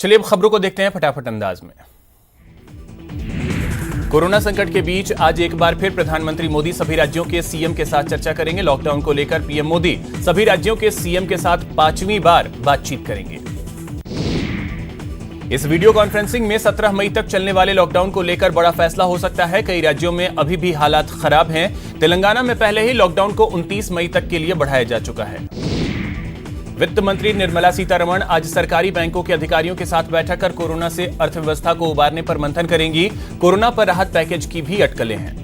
चलिए अब खबरों को देखते हैं फटाफट अंदाज में। कोरोना संकट के बीच आज एक बार फिर प्रधानमंत्री मोदी सभी राज्यों के सीएम के साथ चर्चा करेंगे। लॉकडाउन को लेकर पीएम मोदी सभी राज्यों के सीएम के साथ 5वीं बार बातचीत करेंगे। इस वीडियो कॉन्फ्रेंसिंग में 17 मई तक चलने वाले लॉकडाउन को लेकर बड़ा फैसला हो सकता है। कई राज्यों में अभी भी हालात खराब हैं। तेलंगाना में पहले ही लॉकडाउन को 29 मई तक के लिए बढ़ाया जा चुका है। वित्त मंत्री निर्मला सीतारमण आज सरकारी बैंकों के अधिकारियों के साथ बैठक कर कोरोना से अर्थव्यवस्था को उबारने पर मंथन करेंगी। कोरोना पर राहत पैकेज की भी अटकलें हैं।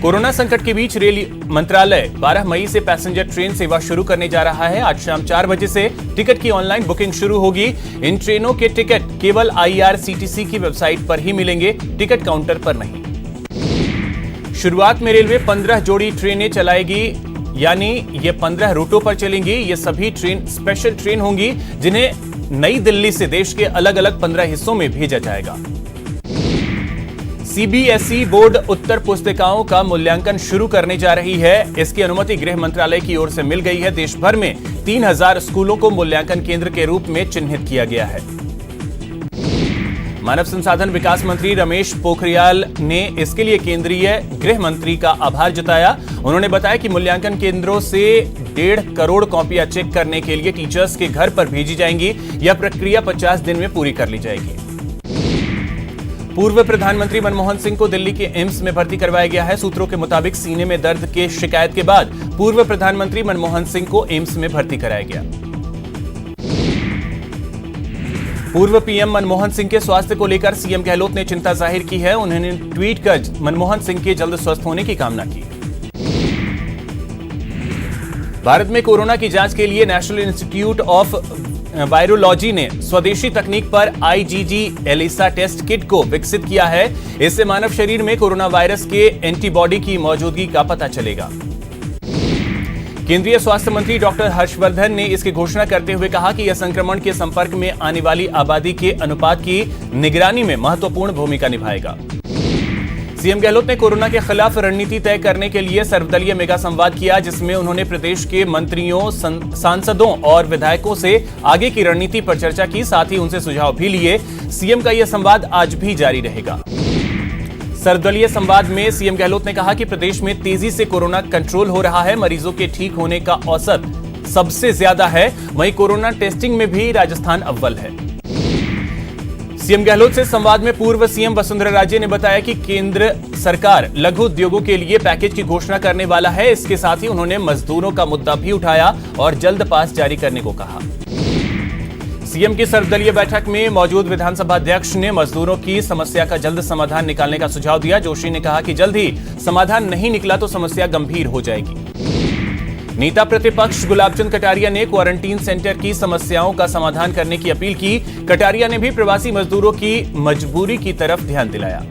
कोरोना संकट के बीच रेल मंत्रालय 12 मई से पैसेंजर ट्रेन सेवा शुरू करने जा रहा है। आज शाम 4 बजे से टिकट की ऑनलाइन बुकिंग शुरू होगी। इन ट्रेनों के टिकट केवल IRCTC की वेबसाइट पर ही मिलेंगे, टिकट काउंटर पर नहीं। शुरुआत में रेलवे 15 जोड़ी ट्रेनें चलाएगी, यानी ये 15 रूटों पर चलेंगी। ये सभी ट्रेन स्पेशल ट्रेन होंगी जिन्हें नई दिल्ली से देश के अलग अलग 15 हिस्सों में भेजा जाएगा। CBSE बोर्ड उत्तर पुस्तिकाओं का मूल्यांकन शुरू करने जा रही है। इसकी अनुमति गृह मंत्रालय की ओर से मिल गई है। देश भर में 3000 स्कूलों को मूल्यांकन केंद्र के रूप में चिन्हित किया गया है। मानव संसाधन विकास मंत्री रमेश पोखरियाल ने इसके लिए केंद्रीय गृह मंत्री का आभार जताया। उन्होंने बताया कि मूल्यांकन केंद्रों से 1.5 करोड़ कॉपियां चेक करने के लिए टीचर्स के घर पर भेजी जाएंगी। यह प्रक्रिया 50 दिन में पूरी कर ली जाएगी। पूर्व प्रधानमंत्री मनमोहन सिंह को दिल्ली के एम्स में भर्ती करवाया गया है। सूत्रों के मुताबिक सीने में दर्द के शिकायत के बाद पूर्व प्रधानमंत्री मनमोहन सिंह को एम्स में भर्ती कराया गया। पूर्व पीएम मनमोहन सिंह के स्वास्थ्य को लेकर सीएम गहलोत ने चिंता जाहिर की है। उन्होंने ट्वीट कर मनमोहन सिंह के जल्द स्वस्थ होने की कामना की। भारत में कोरोना की जांच के लिए नेशनल इंस्टीट्यूट ऑफ वायरोलॉजी ने स्वदेशी तकनीक पर IgG ELISA टेस्ट किट को विकसित किया है। इससे मानव शरीर में कोरोना वायरस के एंटीबॉडी की मौजूदगी का पता चलेगा। केंद्रीय स्वास्थ्य मंत्री डॉक्टर हर्षवर्धन ने इसकी घोषणा करते हुए कहा कि यह संक्रमण के संपर्क में आने वाली आबादी के अनुपात की निगरानी में महत्वपूर्ण भूमिका निभाएगा। सीएम गहलोत ने कोरोना के खिलाफ रणनीति तय करने के लिए सर्वदलीय मेगा संवाद किया, जिसमें उन्होंने प्रदेश के मंत्रियों, सांसदों और विधायकों से आगे की रणनीति पर चर्चा की। साथ ही उनसे सुझाव भी लिए। सीएम का यह संवाद आज भी जारी रहेगा। सर्वदलीय संवाद में सीएम गहलोत ने कहा कि प्रदेश में तेजी से कोरोना कंट्रोल हो रहा है। मरीजों के ठीक होने का औसत सबसे ज्यादा है। वहीं कोरोना टेस्टिंग में भी राजस्थान अव्वल है। सीएम गहलोत से संवाद में पूर्व सीएम वसुंधरा राजे ने बताया कि केंद्र सरकार लघु उद्योगों के लिए पैकेज की घोषणा करने वाला है। इसके साथ ही उन्होंने मजदूरों का मुद्दा भी उठाया और जल्द पास जारी करने को कहा। सीएम की सर्वदलीय बैठक में मौजूद विधानसभा अध्यक्ष ने मजदूरों की समस्या का जल्द समाधान निकालने का सुझाव दिया। जोशी ने कहा कि जल्द ही समाधान नहीं निकला तो समस्या गंभीर हो जाएगी। नेता प्रतिपक्ष गुलाबचंद कटारिया ने क्वारंटीन सेंटर की समस्याओं का समाधान करने की अपील की। कटारिया ने भी प्रवासी मजदूरों की मजबूरी की तरफ ध्यान दिलाया।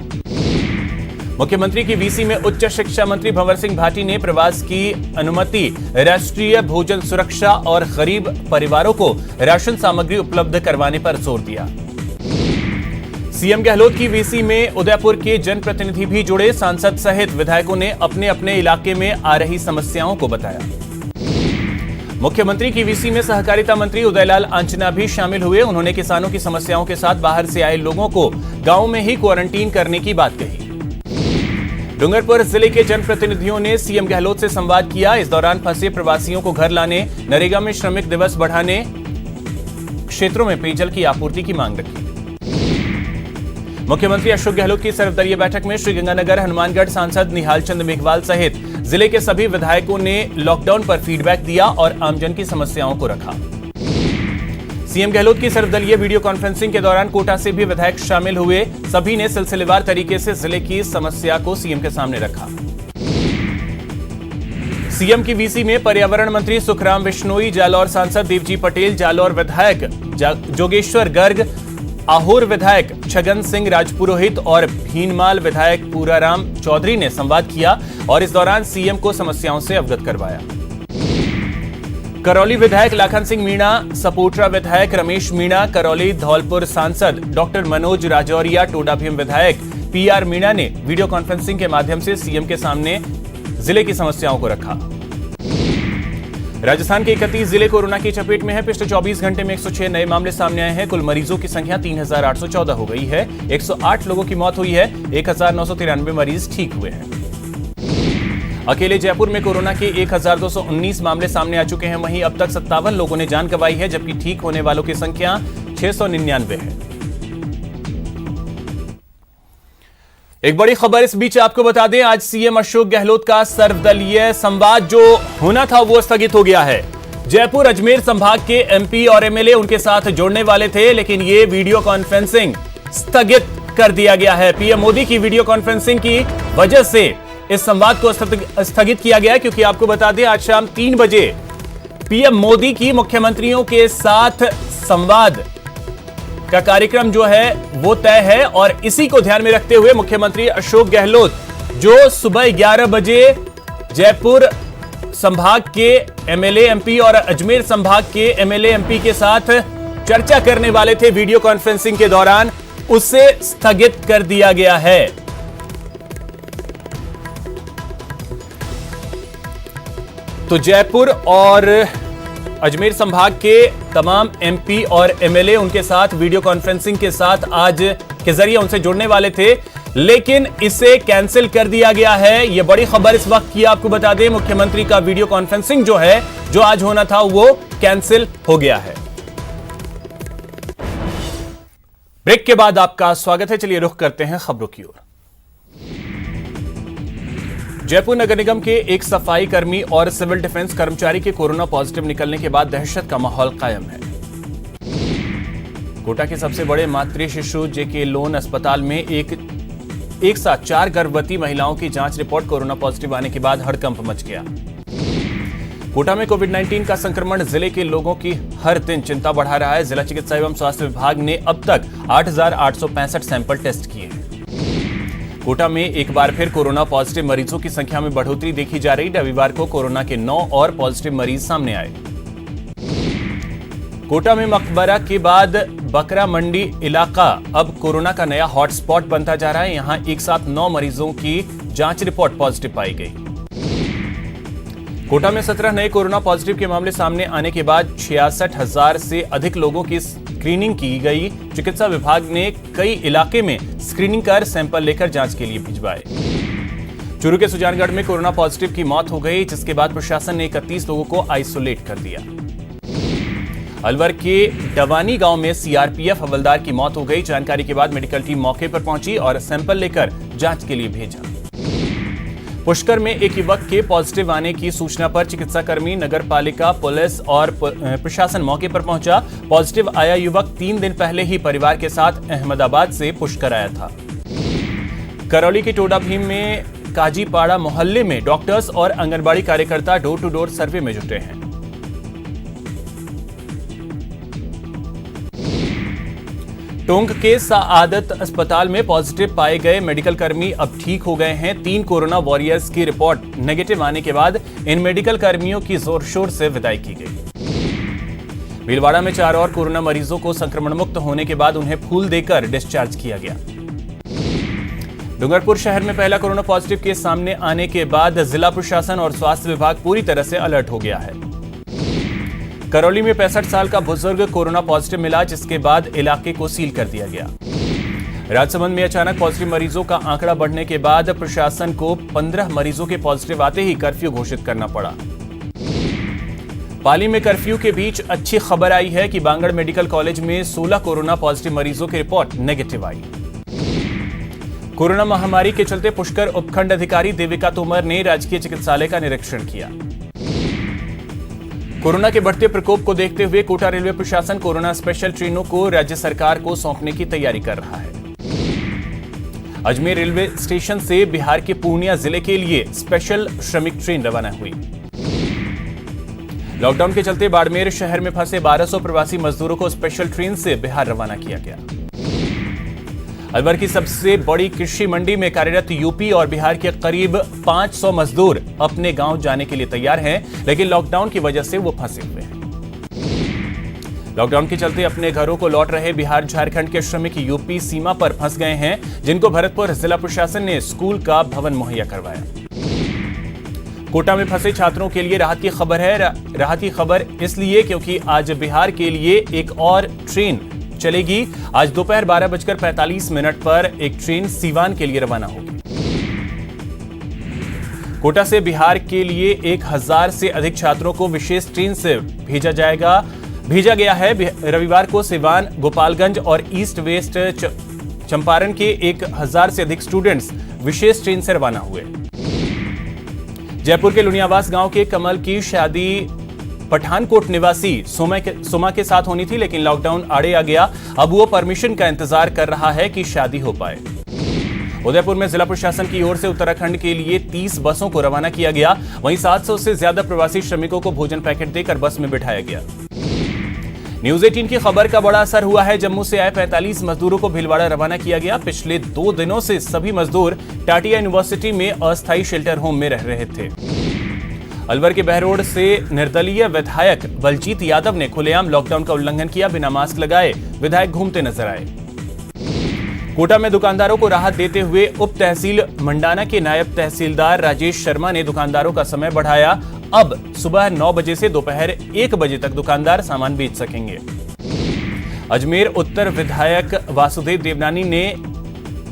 मुख्यमंत्री की वीसी में उच्च शिक्षा मंत्री भंवर सिंह भाटी ने प्रवास की अनुमति, राष्ट्रीय भोजन सुरक्षा और गरीब परिवारों को राशन सामग्री उपलब्ध करवाने पर जोर दिया। सीएम गहलोत की वीसी में उदयपुर के जनप्रतिनिधि भी जुड़े। सांसद सहित विधायकों ने अपने अपने इलाके में आ रही समस्याओं को बताया। मुख्यमंत्री की वीसी में सहकारिता मंत्री उदयलाल आंजना भी शामिल हुए। उन्होंने किसानों की समस्याओं के साथ बाहर से आए लोगों को गांव में ही क्वारंटीन करने की बात कही। डूंगरपुर जिले के जनप्रतिनिधियों ने सीएम गहलोत से संवाद किया। इस दौरान फंसे प्रवासियों को घर लाने, नरेगा में श्रमिक दिवस बढ़ाने, क्षेत्रों में पेयजल की आपूर्ति की मांग रखी। मुख्यमंत्री अशोक गहलोत की सर्वदलीय बैठक में श्रीगंगानगर हनुमानगढ़ सांसद निहाल चंद मेघवाल सहित जिले के सभी विधायकों ने लॉकडाउन पर फीडबैक दिया और आमजन की समस्याओं को रखा। सीएम गहलोत की सर्वदलीय वीडियो कॉन्फ्रेंसिंग के दौरान कोटा से भी विधायक शामिल हुए। सभी ने सिलसिलेवार तरीके से जिले की समस्या को सीएम के सामने रखा। सीएम की वीसी में पर्यावरण मंत्री सुखराम बिश्नोई, जालौर सांसद देवजी पटेल, जालौर विधायक जोगेश्वर गर्ग, आहोर विधायक छगन सिंह राजपुरोहित और भीनमाल विधायक पूराराम चौधरी ने संवाद किया और इस दौरान सीएम को समस्याओं से अवगत करवाया। करौली विधायक लाखन सिंह मीणा, सपोटरा विधायक रमेश मीणा, करौली धौलपुर सांसद डॉक्टर मनोज राजौरिया, टोडा भीम विधायक PR मीणा ने वीडियो कॉन्फ्रेंसिंग के माध्यम से सीएम के सामने जिले की समस्याओं को रखा। राजस्थान के 31 जिले कोरोना की चपेट में है। पिछले 24 घंटे में 106 नए मामले सामने आए हैं। कुल मरीजों की संख्या 3814 हो गई है। 108 लोगों की मौत हुई है। 1993 मरीज ठीक हुए हैं। अकेले जयपुर में कोरोना के 1219 मामले सामने आ चुके हैं। वहीं अब तक 57 लोगों ने जान गंवाई है, जबकि ठीक होने वालों की संख्या 699 है। एक बड़ी खबर इस बीच आपको बता दें, आज सीएम अशोक गहलोत का सर्वदलीय संवाद जो होना था वो स्थगित हो गया है। जयपुर अजमेर संभाग के एमपी और एमएलए उनके साथ जुड़ने वाले थे, लेकिन ये वीडियो कॉन्फ्रेंसिंग स्थगित कर दिया गया है। पीएम मोदी की वीडियो कॉन्फ्रेंसिंग की वजह से इस संवाद को स्थगित किया गया, क्योंकि आपको बता दें आज शाम 3 बजे पीएम मोदी की मुख्यमंत्रियों के साथ संवाद का कार्यक्रम जो है वो तय है। और इसी को ध्यान में रखते हुए मुख्यमंत्री अशोक गहलोत जो सुबह 11 बजे जयपुर संभाग के एमएलए एमपी और अजमेर संभाग के एमएलए एमपी के साथ चर्चा करने वाले थे वीडियो कॉन्फ्रेंसिंग के दौरान, उसे स्थगित कर दिया गया है। तो जयपुर और अजमेर संभाग के तमाम एमपी और एमएलए उनके साथ वीडियो कॉन्फ्रेंसिंग के साथ आज के जरिए उनसे जुड़ने वाले थे, लेकिन इसे कैंसिल कर दिया गया है। यह बड़ी खबर इस वक्त की आपको बता दें, मुख्यमंत्री का वीडियो कॉन्फ्रेंसिंग जो है, जो आज होना था, वो कैंसिल हो गया है। ब्रेक के बाद आपका स्वागत है। चलिए रुख करते हैं खबरों की ओर। जयपुर नगर निगम के एक सफाई कर्मी और सिविल डिफेंस कर्मचारी के कोरोना पॉजिटिव निकलने के बाद दहशत का माहौल कायम है। कोटा के सबसे बड़े मातृ शिशु जेके लोन अस्पताल में एक साथ 4 गर्भवती महिलाओं की जांच रिपोर्ट कोरोना पॉजिटिव आने के बाद हड़कंप मच गया। कोटा में कोविड-19 का संक्रमण जिले के लोगों की हर दिन चिंता बढ़ा रहा है। जिला चिकित्सा एवं स्वास्थ्य विभाग ने अब तक 8,865 सैंपल टेस्ट किए हैं। कोटा में एक बार फिर कोरोना पॉजिटिव मरीजों की संख्या में बढ़ोतरी देखी जा रही। रविवार को कोरोना के 9 और पॉजिटिव मरीज सामने आए। कोटा में मकबरा के बाद बकरा मंडी इलाका अब कोरोना का नया हॉटस्पॉट बनता जा रहा है। यहां एक साथ 9 मरीजों की जांच रिपोर्ट पॉजिटिव पाई गई। कोटा में 17 नए कोरोना पॉजिटिव के मामले सामने आने के बाद 66,000 से अधिक लोगों की स्क्रीनिंग की गई। चिकित्सा विभाग ने कई इलाके में स्क्रीनिंग कर सैंपल लेकर जांच के लिए भिजवाए। चूरू के सुजानगढ़ में कोरोना पॉजिटिव की मौत हो गई, जिसके बाद प्रशासन ने 31 लोगों को आइसोलेट कर दिया। अलवर के डवानी गांव में सीआरपीएफ हवलदार की मौत हो गई। जानकारी के बाद मेडिकल टीम मौके पर पहुंची और सैंपल लेकर जांच के लिए भेजा। पुष्कर में एक युवक के पॉजिटिव आने की सूचना पर चिकित्साकर्मी, नगर पालिका, पुलिस और प्रशासन मौके पर पहुंचा। पॉजिटिव आया युवक 3 दिन पहले ही परिवार के साथ अहमदाबाद से पुष्कर आया था। करौली के टोडा भीम में काजीपाड़ा मोहल्ले में डॉक्टर्स और आंगनबाड़ी कार्यकर्ता डोर टू डोर सर्वे में जुटे हैं। टोंक के साआदत अस्पताल में पॉजिटिव पाए गए मेडिकल कर्मी अब ठीक हो गए हैं। 3 कोरोना वॉरियर्स की रिपोर्ट नेगेटिव आने के बाद इन मेडिकल कर्मियों की जोर शोर से विदाई की गई। भीलवाड़ा में 4 और कोरोना मरीजों को संक्रमण मुक्त होने के बाद उन्हें फूल देकर डिस्चार्ज किया गया। डूंगरपुर शहर में पहला कोरोना पॉजिटिव केस सामने आने के बाद जिला प्रशासन और स्वास्थ्य विभाग पूरी तरह से अलर्ट हो गया है। करौली में 65 साल का बुजुर्ग कोरोना पॉजिटिव मिला, जिसके बाद इलाके को सील कर दिया गया। राजसमंद में अचानक पॉजिटिव मरीजों का आंकड़ा बढ़ने के बाद प्रशासन को 15 मरीजों के पॉजिटिव आते ही कर्फ्यू घोषित करना पड़ा। पाली में कर्फ्यू के बीच अच्छी खबर आई है कि बांगड़ मेडिकल कॉलेज में 16 कोरोना पॉजिटिव मरीजों की रिपोर्ट नेगेटिव आई। कोरोना महामारी के चलते पुष्कर उपखंड अधिकारी देविका तोमर ने राजकीय चिकित्सालय का निरीक्षण किया। कोरोना के बढ़ते प्रकोप को देखते हुए कोटा रेलवे प्रशासन कोरोना स्पेशल ट्रेनों को राज्य सरकार को सौंपने की तैयारी कर रहा है। अजमेर रेलवे स्टेशन से बिहार के पूर्णिया जिले के लिए स्पेशल श्रमिक ट्रेन रवाना हुई। लॉकडाउन के चलते बाड़मेर शहर में फंसे 1200 प्रवासी मजदूरों को स्पेशल ट्रेन से बिहार रवाना किया गया। अलवर की सबसे बड़ी कृषि मंडी में कार्यरत यूपी और बिहार के करीब 500 मजदूर अपने गांव जाने के लिए तैयार हैं, लेकिन लॉकडाउन की वजह से वो फंसे हुए हैं। लॉकडाउन के चलते अपने घरों को लौट रहे बिहार झारखंड के श्रमिक यूपी सीमा पर फंस गए हैं, जिनको भरतपुर जिला प्रशासन ने स्कूल का भवन मुहैया करवाया। कोटा में फंसे छात्रों के लिए राहत की खबर है। राहत की खबर इसलिए क्योंकि आज बिहार के लिए एक और ट्रेन चलेगी। आज दोपहर 12:45 पर एक ट्रेन सीवान के लिए रवाना होगी। कोटा से बिहार के लिए 1000 से अधिक छात्रों को विशेष ट्रेन से भेजा गया है। रविवार को सिवान, गोपालगंज और ईस्ट वेस्ट चंपारण के 1000 से अधिक स्टूडेंट्स विशेष ट्रेन से रवाना हुए। जयपुर के लुनियावास गांव के कमल की शादी पठानकोट निवासी सोमा के साथ होनी थी, लेकिन लॉकडाउन आड़े आ गया। अब वो परमिशन का इंतजार कर रहा है कि शादी हो पाए। उदयपुर में जिला प्रशासन की ओर से उत्तराखंड के लिए 30 बसों को रवाना किया गया। वहीं 700 से ज्यादा प्रवासी श्रमिकों को भोजन पैकेट देकर बस में बिठाया गया। न्यूज 18 की खबर का बड़ा असर हुआ है। जम्मू से आए 45 मजदूरों को भीलवाड़ा रवाना किया गया। पिछले 2 दिनों से सभी मजदूर टाटिया यूनिवर्सिटी में अस्थायी शेल्टर होम में रह रहे थे। अलवर के बहरोड से निर्दलीय विधायक बलजीत यादव ने खुलेआम लॉकडाउन का उल्लंघन किया। बिना मास्क लगाए विधायक घूमते नजर आए। कोटा में दुकानदारों को राहत देते हुए उप तहसील मंडाना के नायब तहसीलदार राजेश शर्मा ने दुकानदारों का समय बढ़ाया। अब सुबह 9 बजे से दोपहर 1 बजे तक दुकानदार सामान बेच सकेंगे। अजमेर उत्तर विधायक वासुदेव देवनानी ने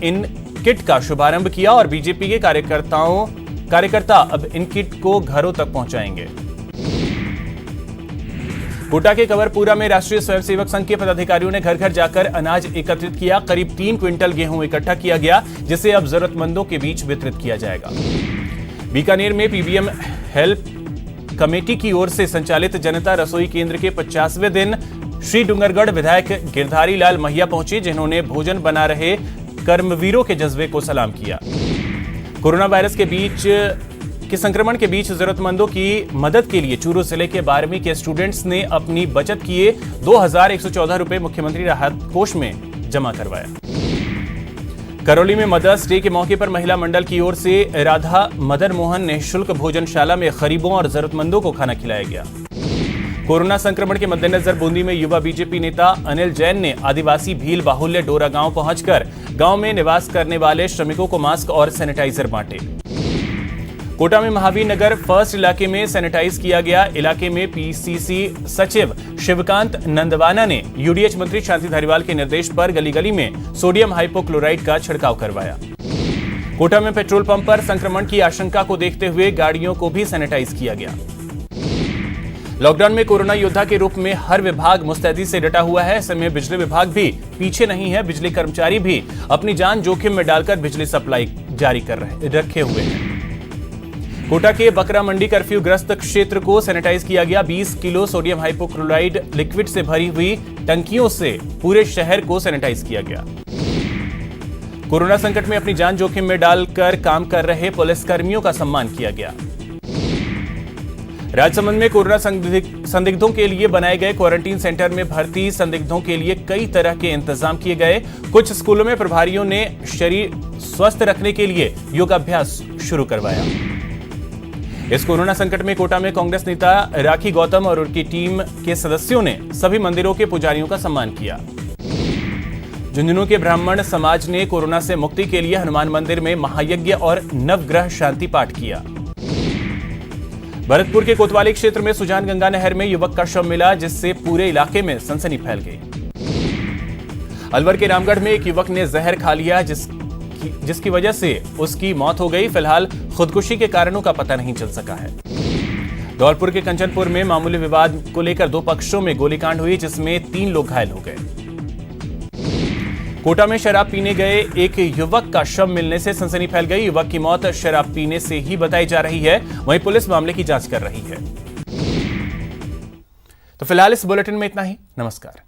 इन किट का शुभारंभ किया और बीजेपी के कार्यकर्ता अब इन किट को घरों तक पहुंचाएंगे। कोटा के कंवरपुरा में राष्ट्रीय स्वयंसेवक संघ के पदाधिकारियों ने घर घर जाकर अनाज एकत्रित किया। करीब 3 क्विंटल गेहूं इकट्ठा किया गया, जिसे अब जरूरतमंदों के बीच वितरित किया जाएगा। बीकानेर में पीबीएम हेल्प कमेटी की ओर से संचालित जनता रसोई केंद्र के 50वें दिन श्री डूंगरगढ़ विधायक गिरधारी लाल महिया पहुंचे, जिन्होंने भोजन बना रहे कर्मवीरों के जज्बे को सलाम किया। कोरोना वायरस के संक्रमण के बीच जरूरतमंदों की मदद के लिए चूरू जिले के 12वीं के स्टूडेंट्स ने अपनी बचत किए 2114 रुपए मुख्यमंत्री राहत कोष में जमा करवाया। करौली में मदर्स डे के मौके पर महिला मंडल की ओर से राधा मदन मोहन निःशुल्क भोजनशाला में गरीबों और जरूरतमंदों को खाना खिलाया गया। कोरोना संक्रमण के मद्देनजर बूंदी में युवा बीजेपी नेता अनिल जैन ने आदिवासी भील बाहुल्य डोरा गांव पहुंचकर गांव में निवास करने वाले श्रमिकों को मास्क और सैनिटाइजर बांटे। कोटा में महावीर नगर फर्स्ट इलाके में सैनिटाइज किया गया। इलाके में पीसीसी सचिव शिवकांत नंदवाना ने यूडीएच मंत्री शांति धारीवाल के निर्देश पर गली गली में सोडियम हाइपोक्लोराइड का छिड़काव करवाया। कोटा में पेट्रोल पंप पर संक्रमण की आशंका को देखते हुए गाड़ियों को भी सैनिटाइज किया गया। लॉकडाउन में कोरोना योद्धा के रूप में हर विभाग मुस्तैदी से डटा हुआ है। ऐसे में बिजली विभाग भी पीछे नहीं है। बिजली कर्मचारी भी अपनी जान जोखिम में डालकर बिजली सप्लाई जारी रखे हुए हैं। कोटा के बकरा मंडी कर्फ्यू ग्रस्त क्षेत्र को सैनिटाइज किया गया। 20 किलो सोडियम हाइपोक्लोराइड लिक्विड से भरी हुई टंकियों से पूरे शहर को सैनिटाइज किया गया। कोरोना संकट में अपनी जान जोखिम में डालकर काम कर रहे पुलिसकर्मियों का सम्मान किया गया। राजसमंद में कोरोना संदिग्धों के लिए बनाए गए क्वारंटीन सेंटर में भर्ती संदिग्धों के लिए कई तरह के इंतजाम किए गए। कुछ स्कूलों में प्रभारियों ने शरीर स्वस्थ रखने के लिए योगाभ्यास शुरू करवाया। इस कोरोना संकट में कोटा में कांग्रेस नेता राखी गौतम और उनकी टीम के सदस्यों ने सभी मंदिरों के पुजारियों का सम्मान किया। झुंझुनू के ब्राह्मण समाज ने कोरोना से मुक्ति के लिए हनुमान मंदिर में महायज्ञ और नवग्रह शांति पाठ किया। भरतपुर के कोतवाली क्षेत्र में सुजान गंगा नहर में युवक का शव मिला, जिससे पूरे इलाके में सनसनी फैल गई। अलवर के रामगढ़ में एक युवक ने जहर खा लिया, जिसकी वजह से उसकी मौत हो गई। फिलहाल खुदकुशी के कारणों का पता नहीं चल सका है। धौलपुर के कंचनपुर में मामूली विवाद को लेकर 2 पक्षों में गोलीकांड हुई, जिसमें 3 लोग घायल हो गए। कोटा में शराब पीने गए एक युवक का शव मिलने से सनसनी फैल गई। युवक की मौत शराब पीने से ही बताई जा रही है। वहीं पुलिस मामले की जांच कर रही है। तो फिलहाल इस बुलेटिन में इतना ही। नमस्कार।